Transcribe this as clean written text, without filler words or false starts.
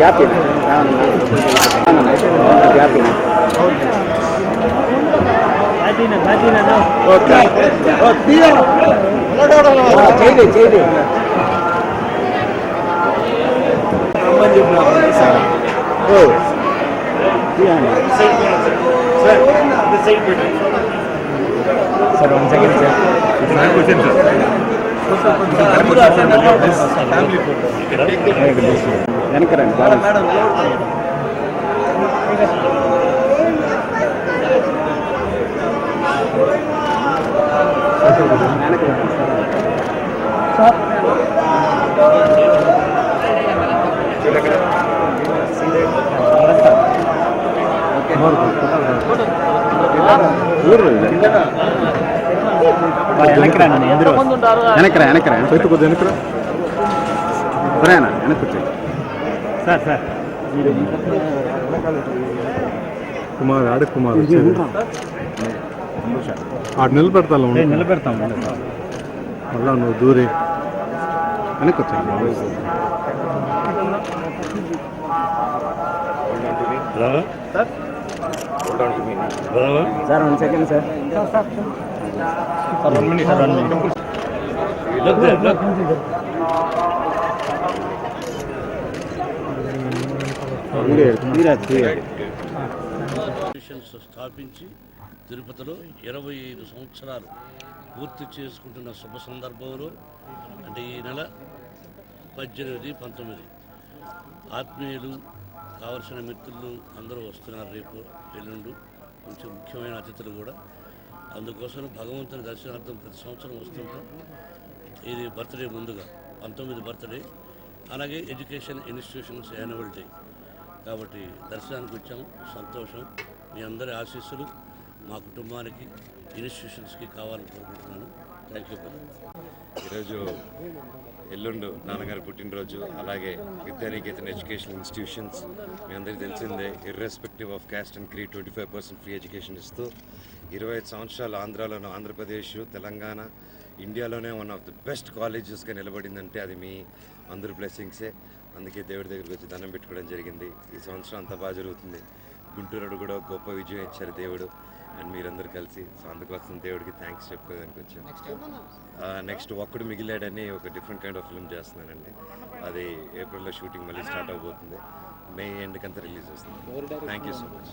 Gap చేయి sir 1 second sir వెనకరండి sir sir Kumar ఆడ కుమార్ ఆడు నిలబెడతాను నిలబెడతాం మళ్ళా నువ్వు దూరి వెనక్కి వచ్చాను sir 1 second sir 1 minute sir 1 minute స్థాపించి తిరుపతిలో 25 సంవత్సరాలు పూర్తి చేసుకుంటున్న శుభ సందర్భంలో అంటే ఈ నెల 18, 19 ఆత్మీయులు కావలసిన మిత్రులు అందరూ వస్తున్నారు. రేపు ఎల్లుండు కొంచెం ముఖ్యమైన అతిథులు కూడా. అందుకోసం భగవంతుని దర్శనార్థం ప్రతి సంవత్సరం వస్తుంటాం. ఇది బర్త్డే ముందుగా 19 బర్త్డే, అలాగే ఎడ్యుకేషన్ ఇన్స్టిట్యూషన్స్ యాన్యువల్ డే కాబట్టి దర్శనానికి వచ్చాము. సంతోషం. మీ అందరి ఆశీస్సులు మా కుటుంబానికి ఇన్స్టిట్యూషన్స్కి కావాలని కోరుకుంటున్నాను. Thank you. ఈరోజు ఎల్లుండు నాన్నగారి పుట్టినరోజు, అలాగే విద్యానికేతన్ ఎడ్యుకేషన్ ఇన్స్టిట్యూషన్స్ మీ అందరికీ తెలిసిందే, irrespective of caste and creed 25% free education ఇస్తూ 25 సంవత్సరాలు ఆంధ్రాలోనూ, ఆంధ్రప్రదేశ్, తెలంగాణ, ఇండియాలోనే వన్ ఆఫ్ ది బెస్ట్ కాలేజెస్గా నిలబడిందంటే అది మీ అందరి బ్లెస్సింగ్సే. అందుకే దేవుడి దగ్గరికి వచ్చి దండం పెట్టుకోవడం జరిగింది. ఈ సంవత్సరం అంతా బాగా జరుగుతుంది. గుంటూరు కూడా గొప్ప విజయం ఇచ్చారు దేవుడు అండ్ మీరందరూ కలిసి. సో అందుకోసం దేవుడికి థ్యాంక్స్ చెప్పుకోవడానికి వచ్చాను. నెక్స్ట్ ఒక్కడు మిగిలాడని ఒక డిఫరెంట్ కైండ్ ఆఫ్ ఫిల్మ్ చేస్తున్నానండి. అది ఏప్రిల్లో షూటింగ్ మళ్ళీ స్టార్ట్ అవబోతుంది. మే ఎండ్కి అంతా రిలీజ్ వస్తుంది. Thank you so much.